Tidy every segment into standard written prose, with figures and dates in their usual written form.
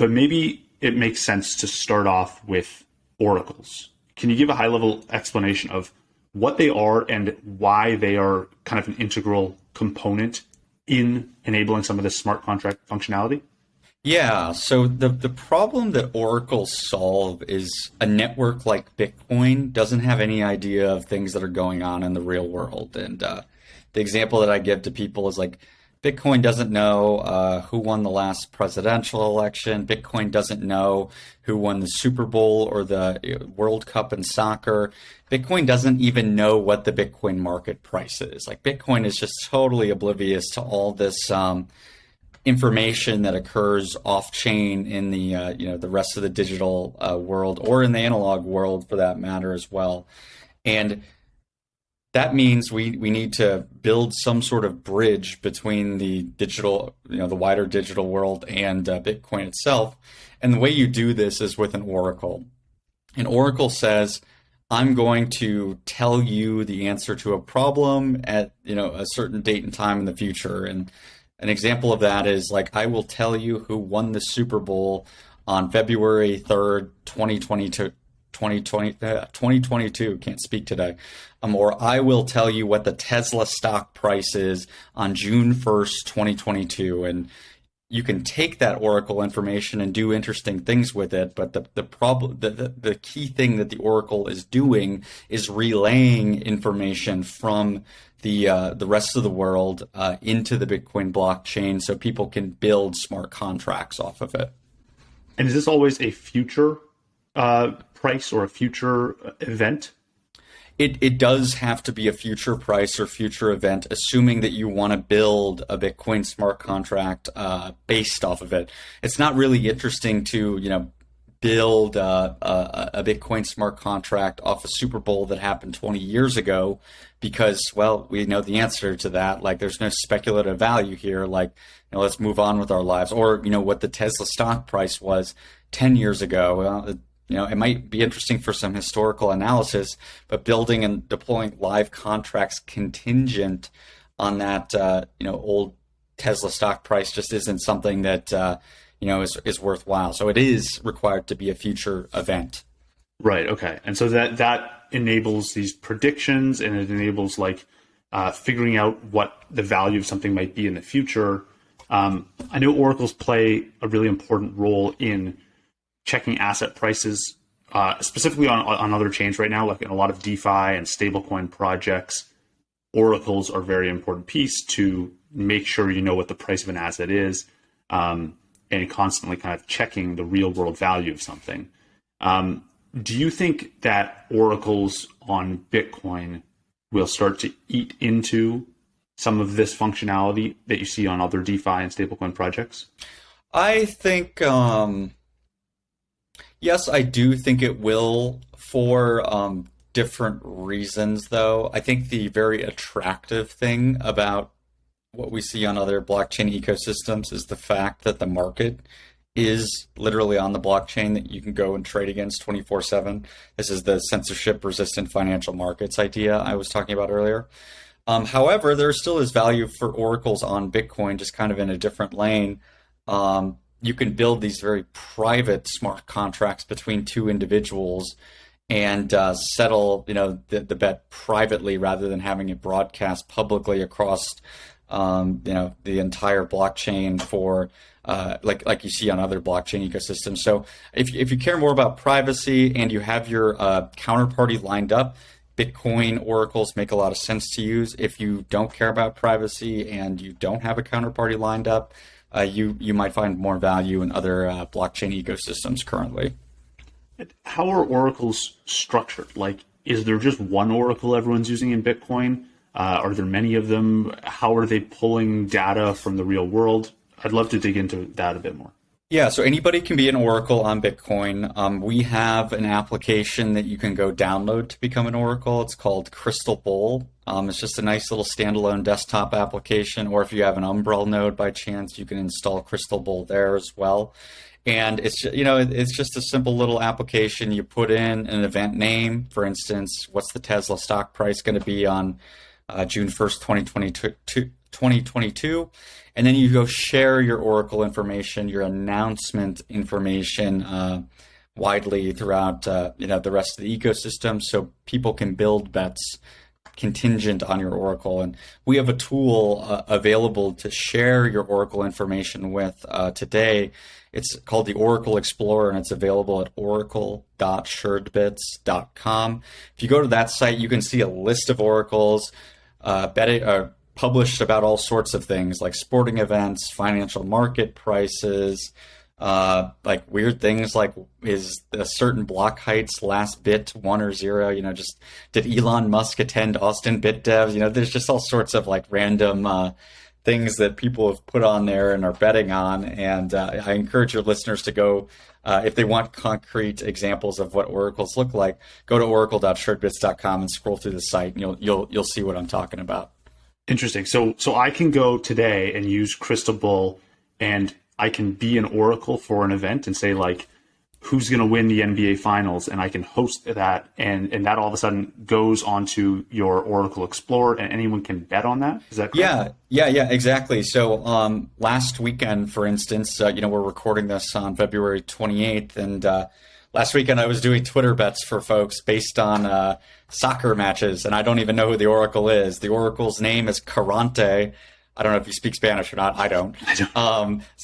but maybe it makes sense to start off with oracles. Can you give a high-level explanation of what they are and why they are kind of an integral component in enabling some of this smart contract functionality? Yeah, so the problem that oracles solve is a network like Bitcoin doesn't have any idea of things that are going on in the real world. And the example that I give to people is like Bitcoin doesn't know who won the last presidential election. Bitcoin doesn't know who won the Super Bowl or the World Cup in soccer. Bitcoin doesn't even know what the Bitcoin market price is. Like Bitcoin is just totally oblivious to all this information that occurs off chain in the the rest of the digital world, or in the analog world for that matter as well. And that means we need to build some sort of bridge between the digital, the wider digital world and Bitcoin itself. And the way you do this is with an oracle. An oracle says, I'm going to tell you the answer to a problem at a certain date and time in the future. And an example of that is like, I will tell you who won the Super Bowl on February 3rd, 2022, can't speak today. Or I will tell you what the Tesla stock price is on June 1st, 2022. And you can take that oracle information and do interesting things with it. But the key thing that the oracle is doing is relaying information from the rest of the world into the Bitcoin blockchain so people can build smart contracts off of it. And is this always a future price or a future event? It does have to be a future price or future event, assuming that you want to build a Bitcoin smart contract based off of it. It's not really interesting to build a Bitcoin smart contract off a Super Bowl that happened 20 years ago, because, well, we know the answer to that. Like, there's no speculative value here. Like, let's move on with our lives. Or, what the Tesla stock price was 10 years ago. Well, it might be interesting for some historical analysis, but building and deploying live contracts contingent on that, old Tesla stock price just isn't something that, is worthwhile. So it is required to be a future event. Right. Okay. And so that enables these predictions, and it enables figuring out what the value of something might be in the future. I know oracles play a really important role in checking asset prices, specifically on other chains right now, like in a lot of DeFi and stablecoin projects. Oracles are a very important piece to make sure you know what the price of an asset is, and constantly kind of checking the real world value of something. Do you think that oracles on Bitcoin will start to eat into some of this functionality that you see on other DeFi and stablecoin projects? I think, yes, I do think it will, for different reasons, though. I think the very attractive thing about what we see on other blockchain ecosystems is the fact that the market is literally on the blockchain, that you can go and trade against 24/7. This is the censorship-resistant financial markets idea I was talking about earlier. However, there still is value for oracles on Bitcoin, just kind of in a different lane. You can build these very private smart contracts between two individuals and settle, the bet privately rather than having it broadcast publicly across, the entire blockchain for, like you see on other blockchain ecosystems. So if you care more about privacy and you have your counterparty lined up, Bitcoin oracles make a lot of sense to use. If you don't care about privacy and you don't have a counterparty lined up, you might find more value in other blockchain ecosystems currently. How are oracles structured? Like, is there just one oracle everyone's using in Bitcoin? Are there many of them? How are they pulling data from the real world? I'd love to dig into that a bit more. Yeah, so anybody can be an oracle on Bitcoin. We have an application that you can go download to become an oracle. It's called Crystal Bowl. It's just a nice little standalone desktop application, or if you have an Umbrel node by chance, you can install Crystal Bowl there as well. And it's just a simple little application. You put in an event name, for instance, what's the Tesla stock price going to be on June 1st, 2022? 2022. And then you go share your Oracle information, your announcement information widely throughout the rest of the ecosystem, so people can build bets contingent on your Oracle. And we have a tool available to share your Oracle information with today. It's called the Oracle Explorer, and it's available at oracle.suredbits.com. If you go to that site, you can see a list of oracles published about all sorts of things like sporting events, financial market prices, like weird things like, is a certain block height's last bit 1 or 0? Just did Elon Musk attend Austin BitDev? There's just all sorts of like random things that people have put on there and are betting on. And I encourage your listeners to go, if they want concrete examples of what oracles look like, go to oracle.suredbits.com and scroll through the site, and you'll see what I'm talking about. Interesting. So I can go today and use Crystal Bull, and I can be an oracle for an event and say, like, who's going to win the NBA Finals, and I can host that, and that all of a sudden goes onto your Oracle Explorer, and anyone can bet on that. Is that correct? Yeah, exactly. So last weekend, for instance, we're recording this on February 28th, and last weekend I was doing Twitter bets for folks based on soccer matches, and I don't even know who the Oracle is. The Oracle's name is Carante. I don't know if you speak Spanish or not. I don't.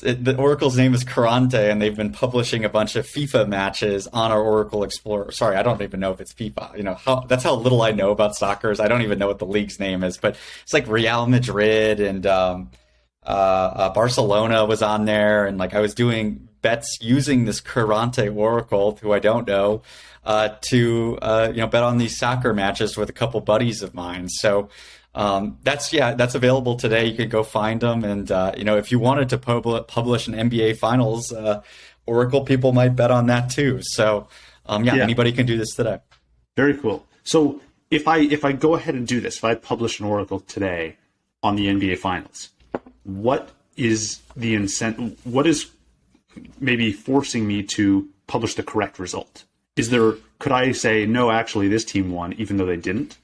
The Oracle's name is Carante, and they've been publishing a bunch of FIFA matches on our Oracle Explorer. Sorry, I don't even know if it's FIFA. That's how little I know about soccer. I don't even know what the league's name is. But it's like Real Madrid and Barcelona was on there, and like I was doing bets using this Carante Oracle, who I don't know, to bet on these soccer matches with a couple buddies of mine. So. That's available today. You can go find them. And, if you wanted to publish an NBA Finals, Oracle people might bet on that too. So, anybody can do this today. Very cool. So if I go ahead and do this, if I publish an Oracle today on the NBA Finals, what is the incentive? What is maybe forcing me to publish the correct result? Could I say, no, actually this team won, even though they didn't?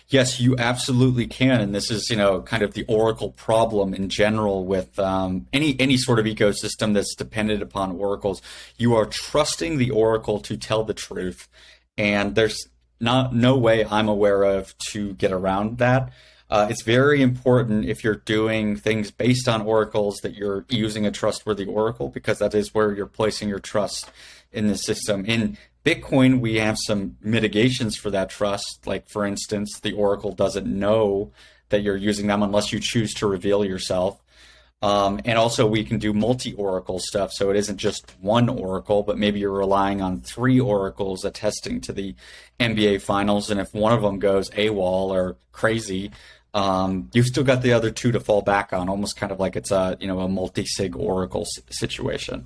Yes, you absolutely can. And this is, kind of the Oracle problem in general with any sort of ecosystem that's dependent upon oracles. You are trusting the Oracle to tell the truth. And there's no way I'm aware of to get around that. It's very important if you're doing things based on oracles that you're using a trustworthy oracle, because that is where you're placing your trust in the system. In Bitcoin, we have some mitigations for that trust. Like, for instance, the oracle doesn't know that you're using them unless you choose to reveal yourself. And also we can do multi-oracle stuff. So it isn't just one oracle, but maybe you're relying on 3 oracles attesting to the NBA Finals. And if one of them goes AWOL or crazy, you've still got the other 2 to fall back on, almost kind of like it's a multi-sig oracle situation.